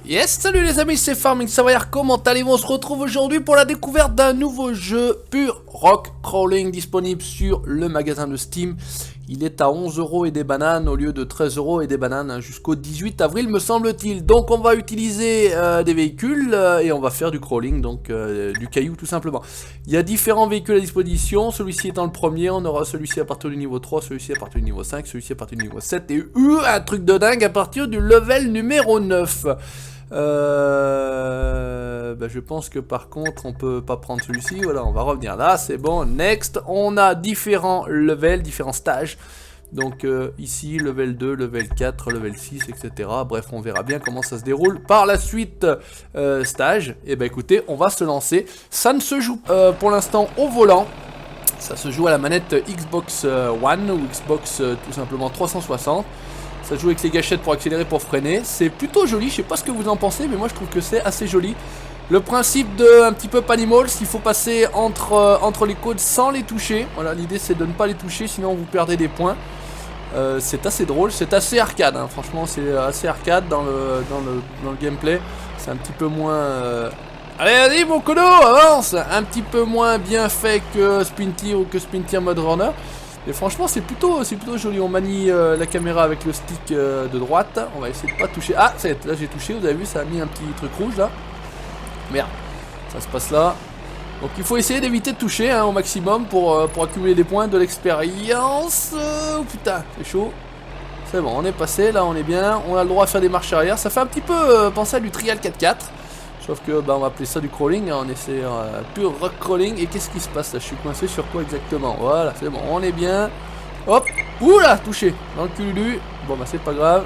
Yes, salut les amis, c'est Farming Savoyard, comment allez-vous? On se retrouve aujourd'hui pour la découverte d'un nouveau jeu pur rock crawling disponible sur le magasin de Steam. Il est à 11 € et des bananes au lieu de 13 € et des bananes jusqu'au 18 avril me semble-t-il. Donc on va utiliser des véhicules et on va faire du crawling, donc du caillou tout simplement. Il y a différents véhicules à disposition, celui-ci étant le premier, on aura celui-ci à partir du niveau 3, celui-ci à partir du niveau 5, celui-ci à partir du niveau 7 et un truc de dingue à partir du level numéro 9. Je pense que par contre on peut pas prendre celui-ci. Voilà, on va revenir là, c'est bon. Next, on a différents levels, différents stages. Donc ici level 2, level 4, level 6, etc. Bref, on verra bien comment ça se déroule par la suite. Stage, et écoutez, on va se lancer. Ça ne se joue pour l'instant au volant. Ça se joue à la manette Xbox One ou Xbox tout simplement 360. Ça joue avec les gâchettes pour accélérer, pour freiner. C'est plutôt joli, je sais pas ce que vous en pensez, mais moi je trouve que c'est assez joli. Le principe de un petit peu Panimals, il faut passer entre les cônes sans les toucher. Voilà, l'idée c'est de ne pas les toucher, sinon vous perdez des points. C'est assez drôle, c'est assez arcade, hein. Franchement c'est assez arcade dans le gameplay. C'est un petit peu moins... Allez, allez mon cono, avance. Un petit peu moins bien fait que Splinter ou que Splinter Mode Runner. Et franchement c'est plutôt joli. On manie la caméra avec le stick de droite. On va essayer de pas toucher. Ah, ça y est, là j'ai touché, vous avez vu, ça a mis un petit truc rouge là. Merde, ça se passe là. Donc il faut essayer d'éviter de toucher hein, au maximum pour accumuler des points, de l'expérience. Oh putain, c'est chaud. C'est bon, on est passé, là on est bien. On a le droit à faire des marches arrière. Ça fait un petit peu penser à du trial 4x4. Sauf que on va appeler ça du crawling, hein. On essaie pur rock crawling. Et qu'est-ce qui se passe là? Je suis coincé sur quoi exactement? Voilà, c'est bon, on est bien. Hop, oula, touché dans le cululu. Bon bah c'est pas grave.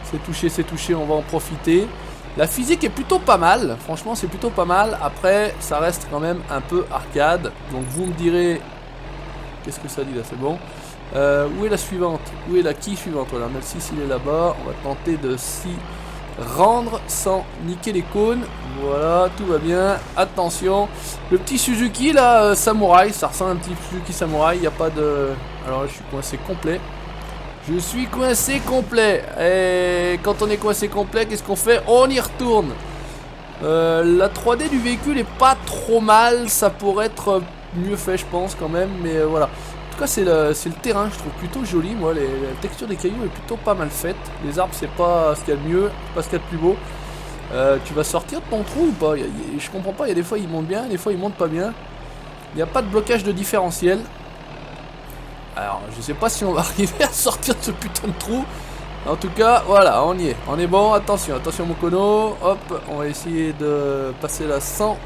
C'est touché, on va en profiter. La physique est plutôt pas mal, franchement c'est plutôt pas mal. Après ça reste quand même un peu arcade. Donc vous me direz, qu'est-ce que ça dit là? C'est bon. Où est la suivante? Où est la quille suivante? Voilà, on a le 6, il est là-bas. On va tenter de s'y rendre sans niquer les cônes. Voilà, tout va bien. Attention, le petit Suzuki là, samouraï, ça ressemble à un petit Suzuki samouraï. Il n'y a pas de... Alors là je suis coincé complet. Je suis coincé complet. Et quand on est coincé complet, qu'est-ce qu'on fait? On y retourne. La 3D du véhicule est pas trop mal. Ça pourrait être mieux fait je pense quand même. Mais voilà. En tout cas c'est le terrain, je trouve plutôt joli. Moi la texture des cailloux est plutôt pas mal faite. Les arbres c'est pas ce qu'il y a de mieux, pas ce qu'il y a de plus beau. Tu vas sortir de ton trou ou pas? Je comprends pas, il y a des fois ils montent bien, des fois ils montent pas bien. Il n'y a pas de blocage de différentiel. Alors je sais pas si on va arriver à sortir de ce putain de trou. En tout cas voilà, on y est, on est bon. Attention, attention mon cono. Hop, on va essayer de passer là sans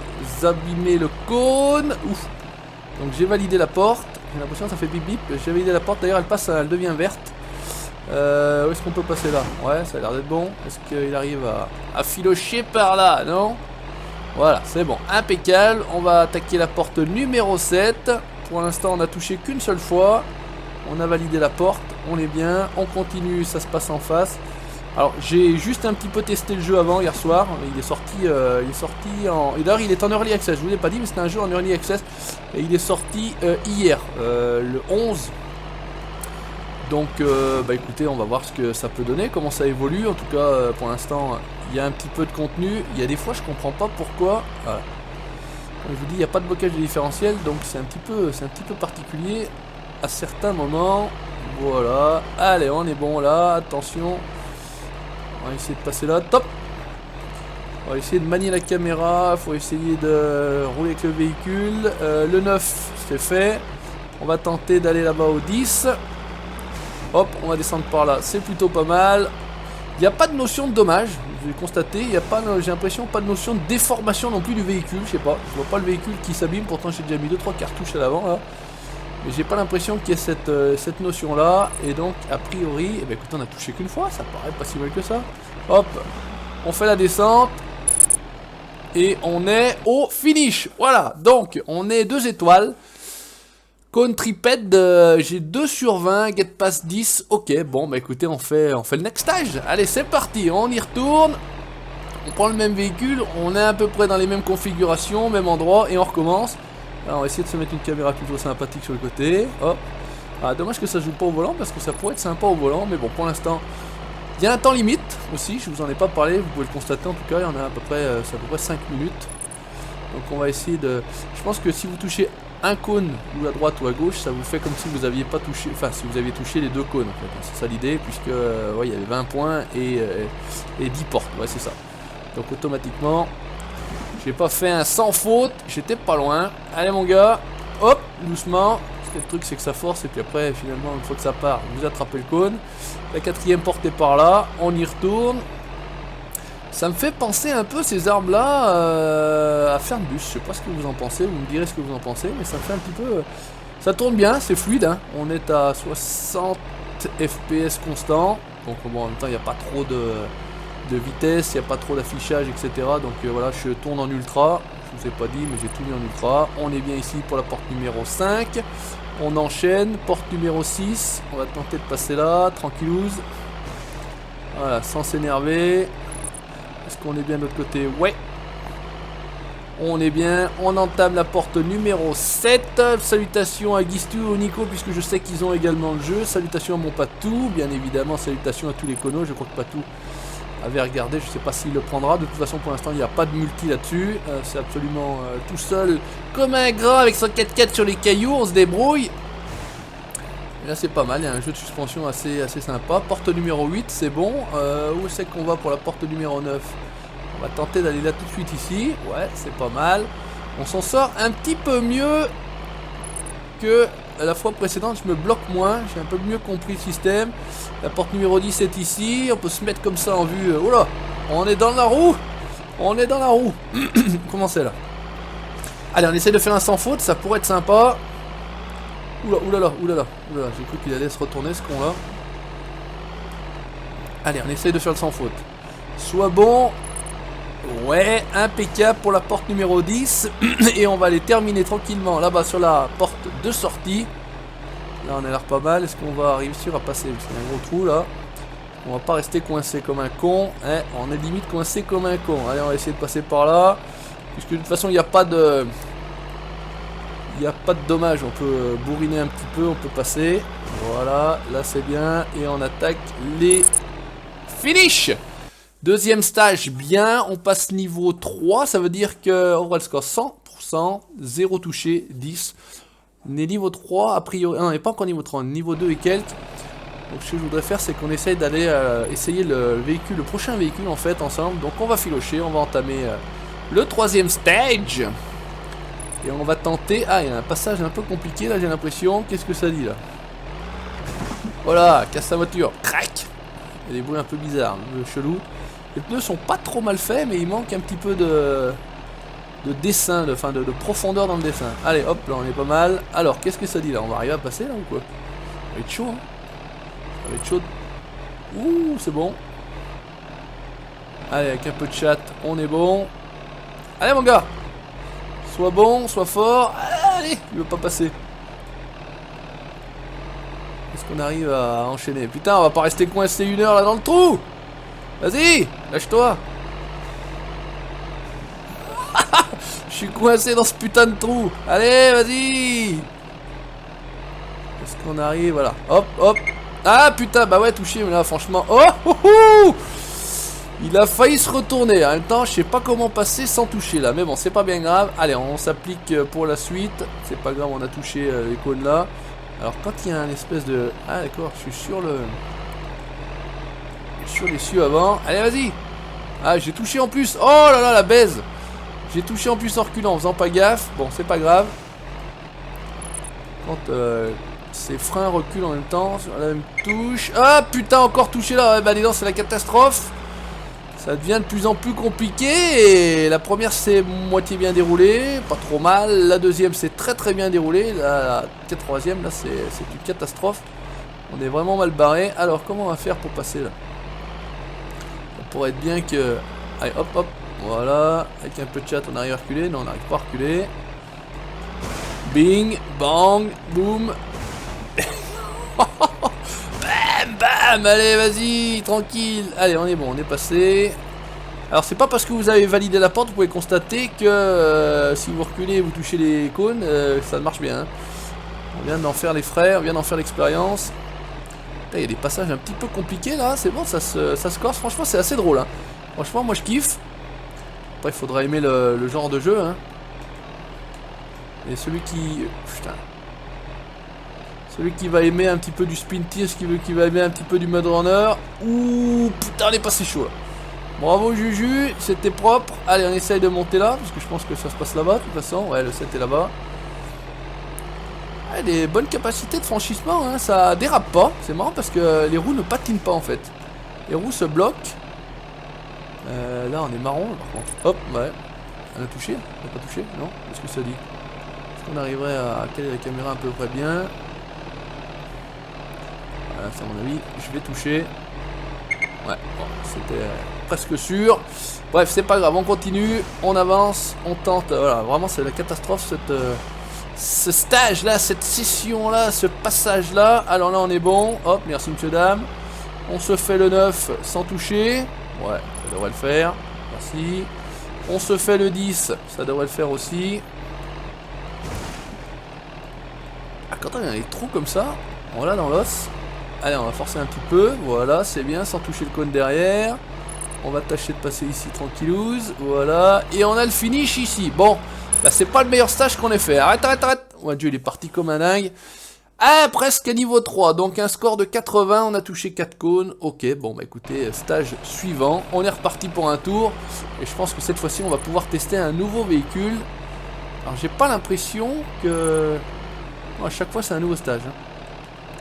abîmer le cône. Ouf. Donc j'ai validé la porte. J'ai l'impression que ça fait bip bip. J'ai validé la porte, d'ailleurs elle devient verte. Où est-ce qu'on peut passer là? Ouais, ça a l'air d'être bon. Est-ce qu'il arrive à filocher par là? Non. Voilà, c'est bon, impeccable. On va attaquer la porte numéro 7. Pour l'instant on a touché qu'une seule fois. On a validé la porte, on est bien. On continue, ça se passe en face. Alors j'ai juste un petit peu testé le jeu avant hier soir. Il est sorti en... Et d'ailleurs il est en Early Access, je vous l'ai pas dit mais c'est un jeu en Early Access. Et il est sorti hier, le 11. Donc écoutez, on va voir ce que ça peut donner, comment ça évolue. En tout cas pour l'instant il y a un petit peu de contenu. Il y a des fois je comprends pas pourquoi. Voilà. Comme je vous dis, il n'y a pas de blocage de différentiel, donc c'est un petit peu particulier à certains moments. Voilà, allez on est bon là, attention. On va essayer de passer là, top. On va essayer de manier la caméra, il faut essayer de rouler avec le véhicule. Le 9 c'est fait. On va tenter d'aller là-bas au 10. Hop, on va descendre par là, c'est plutôt pas mal. Il n'y a pas de notion de dommage, j'ai constaté, j'ai l'impression pas de notion de déformation non plus du véhicule, je sais pas. Je vois pas le véhicule qui s'abîme, pourtant j'ai déjà mis 2-3 cartouches à l'avant là. Mais j'ai pas l'impression qu'il y ait cette notion là. Et donc a priori, écoute, on a touché qu'une fois, ça paraît pas si mal que ça. Hop, on fait la descente. Et on est au finish. Voilà, donc on est 2 étoiles. Contriped, j'ai 2 sur 20, Get Pass 10, ok, bon écoutez on fait le next stage, allez c'est parti, on y retourne, on prend le même véhicule, on est à peu près dans les mêmes configurations, même endroit et on recommence. Alors, on va essayer de se mettre une caméra plutôt sympathique sur le côté, hop, dommage que ça joue pas au volant parce que ça pourrait être sympa au volant, mais bon pour l'instant Il y a un temps limite aussi, je vous en ai pas parlé, vous pouvez le constater en tout cas, il y en a à peu près, c'est à peu près 5 minutes. Donc on va essayer de... Je pense que si vous touchez un cône, ou à droite ou à gauche, ça vous fait comme si vous aviez pas touché... Enfin, si vous aviez touché les deux cônes en fait, c'est ça l'idée, puisque ouais, il y avait 20 points et 10 portes, ouais c'est ça. Donc automatiquement, j'ai pas fait un sans faute, j'étais pas loin. Allez mon gars, hop, doucement. Le truc c'est que ça force et puis après finalement une fois que ça part, vous attrapez le cône. La quatrième porte est par là, on y retourne. Ça me fait penser un peu ces armes là à Fernbus, je sais pas ce que vous en pensez, vous me direz ce que vous en pensez, mais ça me fait un petit peu... Ça tourne bien, c'est fluide, hein. On est à 60 FPS constant, donc bon, en même temps il n'y a pas trop de vitesse, il n'y a pas trop d'affichage, etc. Donc voilà, je tourne en ultra, je vous ai pas dit mais j'ai tout mis en ultra. On est bien ici pour la porte numéro 5. On enchaîne, porte numéro 6, on va tenter de passer là, tranquillouse. Voilà, sans s'énerver. Est-ce qu'on est bien de l'autre côté? Ouais. On est bien, on entame la porte numéro 7. Salutations à Guistu, au Nico, puisque je sais qu'ils ont également le jeu. Salutations à mon Patou, bien évidemment, salutations à tous les conos. Je crois que Patou avait regardé, je sais pas s'il le prendra. De toute façon, pour l'instant, il n'y a pas de multi là-dessus. C'est absolument tout seul, comme un grand, avec son 4x4 sur les cailloux. On se débrouille. Et là, c'est pas mal. Il y a un jeu de suspension assez sympa. Porte numéro 8, c'est bon. Où c'est qu'on va pour la porte numéro 9? On va tenter d'aller là tout de suite ici. Ouais, c'est pas mal. On s'en sort un petit peu mieux que la fois précédente. Je me bloque moins. J'ai un peu mieux compris le système. La porte numéro 10 est ici. On peut se mettre comme ça en vue. Oh là, on est dans la roue. On est dans la roue. Comment c'est là? Allez, on essaie de faire un sans faute. Ça pourrait être sympa. Oula, oulala, oulala. Oulala. J'ai cru qu'il allait se retourner ce con là. Allez, on essaie de faire le sans faute. Sois bon. Ouais, impeccable pour la porte numéro 10. Et on va aller terminer tranquillement là-bas sur la porte de sortie. Là on a l'air pas mal. Est-ce qu'on va réussir à passer? Parce qu'il y a un gros trou là. On va pas rester coincé comme un con, hein. On est limite coincé comme un con. Allez, on va essayer de passer par là. Puisque de toute façon il n'y a pas de... Il n'y a pas de dommage. On peut bourriner un petit peu, on peut passer. Voilà, là c'est bien. Et on attaque les... Finish! Deuxième stage, bien, on passe niveau 3, ça veut dire que on voit le score 100%, 0 touché, 10. On est niveau 3, a priori, non, on n'est pas encore niveau 3, niveau 2 et quelques. Donc ce que je voudrais faire, c'est qu'on essaye d'aller essayer le véhicule, le prochain véhicule en fait, ensemble. Donc on va filocher, on va entamer le troisième stage. Et on va tenter, ah il y a un passage un peu compliqué là j'ai l'impression, qu'est-ce que ça dit là? Voilà, casse sa voiture, crac. Il y a des bruits un peu bizarres, chelous. Les pneus sont pas trop mal faits, mais il manque un petit peu de dessin, de profondeur dans le dessin. Allez, hop, là on est pas mal. Alors, qu'est-ce que ça dit là? On va arriver à passer là ou quoi? Ça va être chaud, hein? Ça va être chaud. Ouh, c'est bon. Allez, avec un peu de chat, on est bon. Allez mon gars! Sois bon, sois fort. Allez, il veut pas passer. Est-ce qu'on arrive à enchaîner? Putain, on va pas rester coincé 1 heure là dans le trou! Vas-y, lâche-toi. Je suis coincé dans ce putain de trou. Allez, vas-y. Est-ce qu'on arrive? Voilà. Hop, hop. Ah putain, bah ouais, touché, mais là franchement. Oh, oh, oh. Il a failli se retourner. En même temps, je sais pas comment passer sans toucher là. Mais bon, c'est pas bien grave. Allez, on s'applique pour la suite. C'est pas grave, on a touché les cônes là. Alors quand il y a un espèce de... Ah d'accord, je suis sur le... Sur les cieux avant. Allez, vas-y. Ah, j'ai touché en plus. Oh là là, la baise. J'ai touché en plus en reculant, en faisant pas gaffe. Bon, c'est pas grave. Quand ces freins reculent en même temps, sur la même touche. Ah, putain, encore touché là. Ouais, bah, dis donc, c'est la catastrophe. Ça devient de plus en plus compliqué. Et la première, c'est moitié bien déroulé. Pas trop mal. La deuxième, c'est très bien déroulé. La troisième, là, c'est une catastrophe. On est vraiment mal barré. Alors, comment on va faire pour passer là? Pour être bien que... Allez, hop, hop, voilà. Avec un peu de chat, on arrive à reculer. Non, on n'arrive pas à reculer. Bing, bang, boum. Bam, bam. Allez, vas-y, tranquille. Allez, on est bon, on est passé. Alors, c'est pas parce que vous avez validé la porte, vous pouvez constater que si vous reculez et vous touchez les cônes, ça marche bien. Hein. On vient d'en faire les frais, on vient d'en faire l'expérience. Il y a des passages un petit peu compliqués là, c'est bon, ça se corse, franchement c'est assez drôle. Hein. Franchement moi je kiffe. Après il faudra aimer le genre de jeu. Hein. Et celui qui... Putain. Celui qui va aimer un petit peu du sprint tir, qui va aimer un petit peu du mud runner. Ouh, putain on est passé chaud là. Bravo Juju, c'était propre. Allez on essaye de monter là, parce que je pense que ça se passe là-bas de toute façon. Ouais le 7 est là-bas. Des bonnes capacités de franchissement, hein. Ça dérape pas, c'est marrant parce que les roues ne patinent pas en fait. Les roues se bloquent. Là on est marron par contre. Hop, ouais. On a touché? On n'a pas touché? Non? Qu'est-ce que ça dit? Est-ce qu'on arriverait à caler la caméra un peu près bien? Voilà, c'est à mon avis, je vais toucher. Ouais, bon, c'était presque sûr. Bref, c'est pas grave, on continue, on avance, on tente. Voilà, vraiment c'est la catastrophe ce stage là, cette session là, ce passage là. Alors là on est bon, hop, merci monsieur dame. On se fait le 9 sans toucher. Ouais, ça devrait le faire, merci. On se fait le 10, ça devrait le faire aussi. Ah quand il y a des trous comme ça, on l'a dans l'os. Allez on va forcer un petit peu, voilà c'est bien, sans toucher le cône derrière. On va tâcher de passer ici tranquillouse, voilà. Et on a le finish ici, bon. Bah c'est pas le meilleur stage qu'on ait fait. Arrête. Oh Dieu, il est parti comme un dingue. Ah, presque à niveau 3. Donc un score de 80. On a touché 4 cônes. Ok, bon bah écoutez, stage suivant. On est reparti pour un tour. Et je pense que cette fois-ci, on va pouvoir tester un nouveau véhicule. Alors j'ai pas l'impression que... Oh, à chaque fois, c'est un nouveau stage. Hein.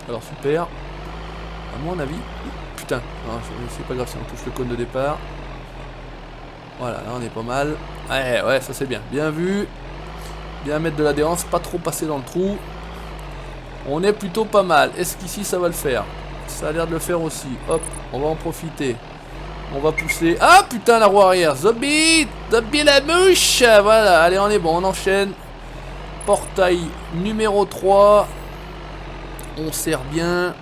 Alors super. À mon avis... Putain, c'est pas grave si on touche le cône de départ. Voilà, là on est pas mal. Ouais, ça c'est bien. Bien vu. Bien mettre de l'adhérence, pas trop passer dans le trou. On est plutôt pas mal. Est-ce qu'ici ça va le faire? Ça a l'air de le faire aussi. Hop, on va en profiter. On va pousser. Ah putain, la roue arrière. Zombie la mouche. Voilà, allez, on est bon, on enchaîne. Portail numéro 3. On sert bien.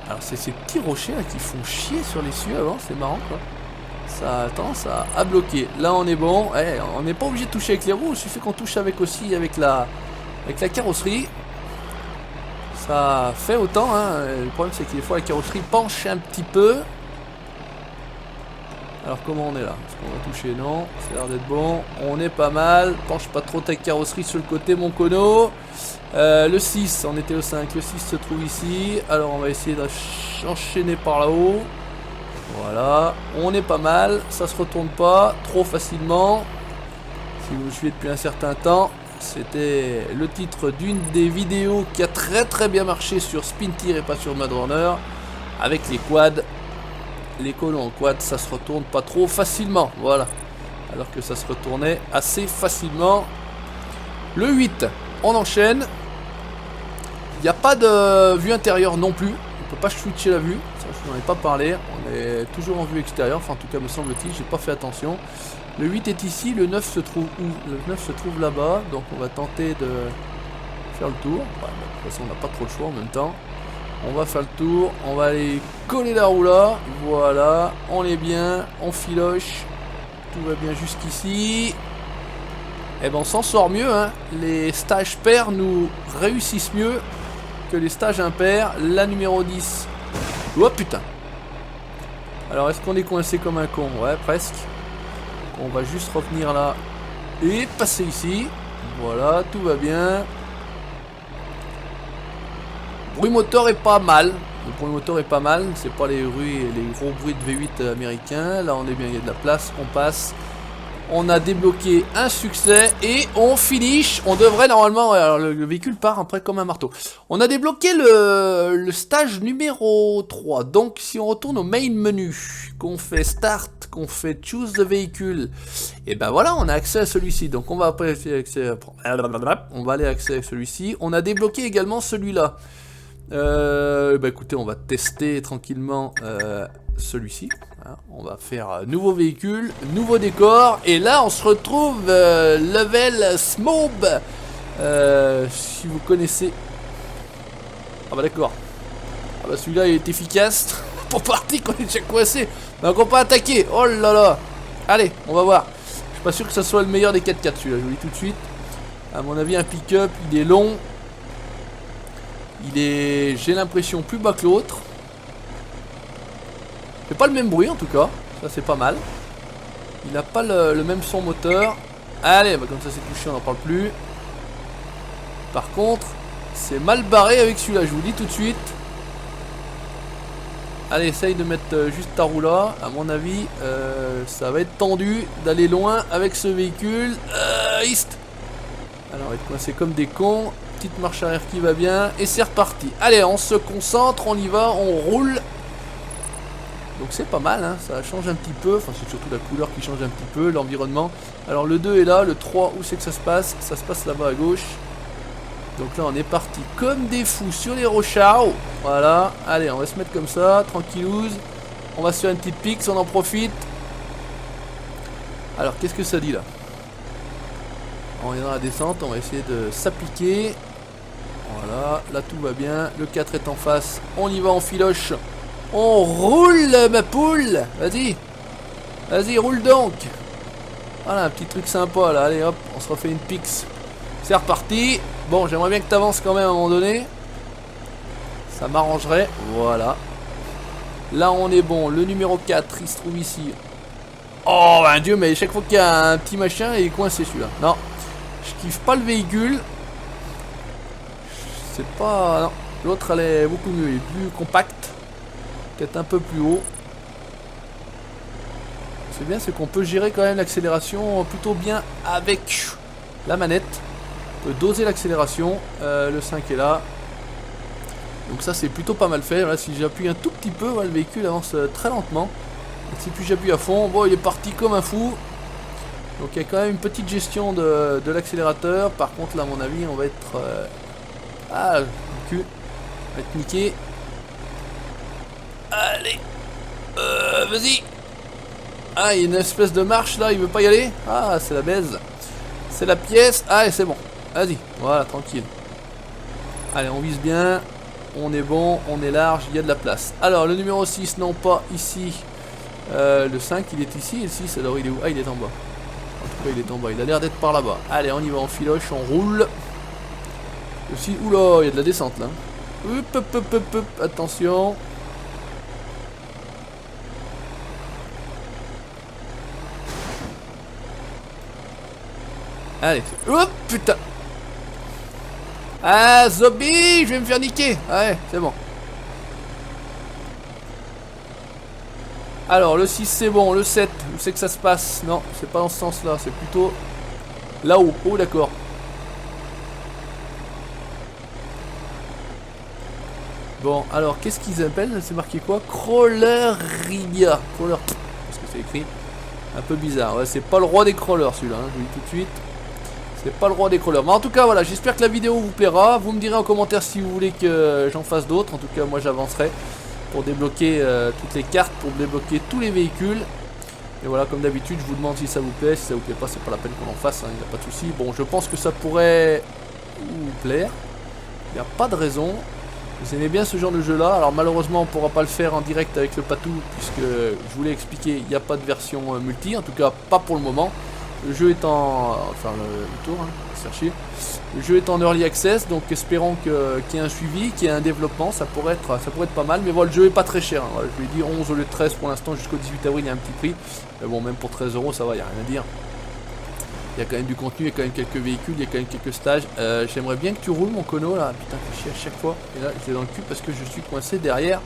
Alors c'est ces petits rochers là qui font chier sur les cieux avant, c'est marrant quoi. Ça a tendance à bloquer. Là on est bon. On n'est pas obligé de toucher avec les roues. Il suffit qu'on touche avec la carrosserie. Ça fait autant. Hein. Le problème c'est que des fois la carrosserie penche un petit peu. Alors comment on est là? Est-ce qu'on va toucher? Non. Ça a l'air d'être bon. On est pas mal. Penche pas trop ta carrosserie sur le côté mon cono. Le 6, on était au 5. Le 6 se trouve ici. Alors on va essayer d'enchaîner par là-haut. Voilà, on est pas mal, ça se retourne pas trop facilement. Si vous me suivez depuis un certain temps, c'était le titre d'une des vidéos qui a très bien marché sur Spin Tir et pas sur Mud Runner. Avec les quads, les colons en quad, ça se retourne pas trop facilement. Voilà, alors que ça se retournait assez facilement. Le 8, on enchaîne. Il n'y a pas de vue intérieure non plus. On peut pas switcher la vue. Ça, je n'en ai pas parlé. On est toujours en vue extérieure. Enfin, en tout cas, me semble-t-il. J'ai pas fait attention. Le 8 est ici. Le 9 se trouve où? Le 9 se trouve là-bas. Donc, on va tenter de faire le tour. Ouais, de toute façon, on n'a pas trop le choix en même temps. On va faire le tour. On va aller coller la roue là. Voilà. On est bien. On filoche. Tout va bien jusqu'ici. Et ben, on s'en sort mieux. Hein. Les stages pairs nous réussissent mieux que les stages impairs. La numéro 10. Oh putain. Alors est-ce qu'on est coincé comme un con? Ouais presque. On va juste revenir là et passer ici. Voilà, tout va bien. Le bruit moteur est pas mal. Le bruit moteur est pas mal. C'est pas les gros bruits de V8 américains. Là on est bien, il y a de la place. On passe. On a débloqué un succès et on finish. On devrait normalement... Alors le véhicule part après comme un marteau. On a débloqué le stage numéro 3. Donc si on retourne au main menu, qu'on fait start, qu'on fait choose the vehicle, et ben voilà, on a accès à celui-ci. Donc on va après aller accès à celui-ci. On a débloqué également celui-là. Bah écoutez, on va tester tranquillement celui-ci. On va faire nouveau véhicule, nouveau décor, et là on se retrouve level Smob. Si vous connaissez. Ah bah d'accord. Ah bah celui-là il est efficace. Pour partir qu'on est déjà coincé. Donc on peut attaquer. Oh là là. Allez, on va voir. Je suis pas sûr que ça soit le meilleur des 4x4 celui-là, je vous le dis tout de suite. À mon avis un pick-up, il est long. Il est, j'ai l'impression, plus bas que l'autre. Il fait pas le même bruit en tout cas. Ça c'est pas mal. Il n'a pas le même son moteur. Allez, bah, comme ça c'est touché, on n'en parle plus. Par contre, c'est mal barré avec celui-là, je vous dis tout de suite. Allez, essaye de mettre juste ta roue là. À mon avis, ça va être tendu d'aller loin avec ce véhicule. Hist. Alors, on va être coincé comme des cons. Petite marche arrière qui va bien. Et c'est reparti. Allez, on se concentre, on y va, on roule. Donc c'est pas mal, hein, ça change un petit peu. Enfin, c'est surtout la couleur qui change un petit peu, l'environnement. Alors le 2 est là, le 3, où c'est que ça se passe? Ça se passe là-bas à gauche. Donc là, on est parti comme des fous sur les rochers. Voilà, allez, on va se mettre comme ça, tranquillouse. On va se faire une petite pique, on en profite. Alors, qu'est-ce que ça dit là? On est dans la descente, on va essayer de s'appliquer. Voilà, là tout va bien. Le 4 est en face, on y va en filoche. On roule ma poule. Vas-y. Vas-y, roule donc. Voilà, un petit truc sympa là. Allez hop, on se refait une pix. C'est reparti. Bon, j'aimerais bien que tu avances quand même à un moment donné. Ça m'arrangerait. Voilà. Là, on est bon. Le numéro 4, il se trouve ici. Oh, ben Dieu, mais chaque fois qu'il y a un petit machin, il est coincé celui-là. Non. Je kiffe pas le véhicule. C'est pas... Non. L'autre, elle est beaucoup mieux. Il est plus compact. Peut-être un peu plus haut. C'est bien, c'est qu'on peut gérer quand même l'accélération plutôt bien avec la manette. On peut doser l'accélération. Le 5 est là. Donc ça c'est plutôt pas mal fait. Là, si j'appuie un tout petit peu, le véhicule avance très lentement. Et si puis j'appuie à fond, bon il est parti comme un fou. Donc il y a quand même une petite gestion de l'accélérateur. Par contre là à mon avis on va être... Ah, le cul. On va être niqué. Allez. Vas-y. Ah, il y a une espèce de marche là, il veut pas y aller. Ah, c'est la baise. C'est la pièce. Ah, et c'est bon. Vas-y, voilà, tranquille. Allez, on vise bien. On est bon, on est large, il y a de la place. Alors, le numéro 6, non pas ici. Le 5, il est ici. Et le 6, alors il est où? Ah, il est en bas. En tout cas, il est en bas. Il a l'air d'être par là-bas. Allez, on y va en filoche, on roule. Le 6, oula, il y a de la descente là. Hop, attention. Allez, hop, putain. Ah, zombie, je vais me faire niquer. Ouais, c'est bon. Alors, le 6, c'est bon. Le 7, où c'est que ça se passe? Non, c'est pas dans ce sens-là. C'est plutôt là-haut. Oh, d'accord. Bon, alors, qu'est-ce qu'ils appellent? C'est marqué quoi? Crawleria. Crawler. Qu'est-ce que c'est écrit? Un peu bizarre. Ouais, c'est pas le roi des crawlers, celui-là. Hein, je vous dis tout de suite. C'est pas le roi des crawlers. Mais en tout cas, voilà, j'espère que la vidéo vous plaira. Vous me direz en commentaire si vous voulez que j'en fasse d'autres. En tout cas, moi, j'avancerai pour débloquer toutes les cartes, pour débloquer tous les véhicules. Et voilà, comme d'habitude, je vous demande si ça vous plaît. Si ça vous plaît pas, c'est pas la peine qu'on en fasse, hein, il n'y a pas de souci. Bon, je pense que ça pourrait vous plaire. Il n'y a pas de raison. Vous aimez bien ce genre de jeu-là. Alors malheureusement, on ne pourra pas le faire en direct avec le Patou, puisque je vous l'ai expliqué, il n'y a pas de version multi. En tout cas, pas pour le moment. Le jeu est en... Enfin, le tour, hein, chercher. Le jeu est en early access, donc espérons qu'il y ait un suivi, qu'il y ait un développement, ça pourrait être pas mal. Mais voilà, le jeu est pas très cher, hein. Voilà, je lui ai dit 11 au lieu de 13 pour l'instant, jusqu'au 18 avril, il y a un petit prix. Mais bon, même pour 13 €, ça va, il n'y a rien à dire. Il y a quand même du contenu, il y a quand même quelques véhicules, il y a quand même quelques stages. J'aimerais bien que tu roules mon cono là, putain, fais chier à chaque fois. Et là, je l'ai dans le cul parce que je suis coincé derrière.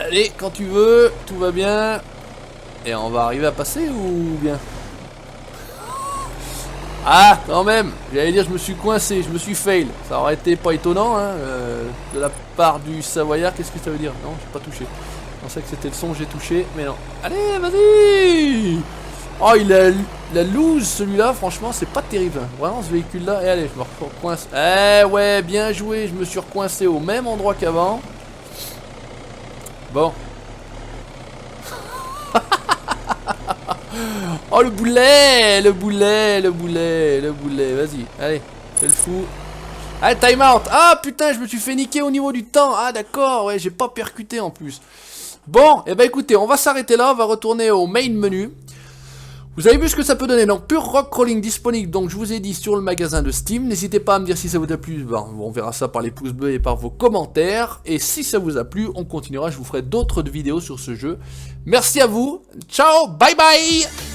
Allez, quand tu veux, tout va bien. Et on va arriver à passer ou bien? Ah, quand même, j'allais dire je me suis coincé, je me suis fail. Ça aurait été pas étonnant, hein, de la part du Savoyard. Qu'est-ce que ça veut dire? Non, j'ai pas touché. Je pensais que c'était le son, j'ai touché, mais non. Allez, vas-y. Oh, il a la loose celui-là, franchement, c'est pas terrible. Vraiment, ce véhicule-là. Et allez, je me recoince. Eh ouais, bien joué, je me suis recoincé au même endroit qu'avant. Bon. Oh le boulet, le boulet, le boulet, le boulet, vas-y, allez, fais le fou. Allez, time out. Ah putain, je me suis fait niquer au niveau du temps. Ah d'accord, ouais, j'ai pas percuté en plus. Bon, et bah écoutez, on va s'arrêter là, on va retourner au main menu. Vous avez vu ce que ça peut donner, donc Pure Rock Crawling disponible, donc je vous ai dit sur le magasin de Steam. N'hésitez pas à me dire si ça vous a plu, ben, on verra ça par les pouces bleus et par vos commentaires. Et si ça vous a plu, on continuera, je vous ferai d'autres vidéos sur ce jeu. Merci à vous, ciao, bye bye.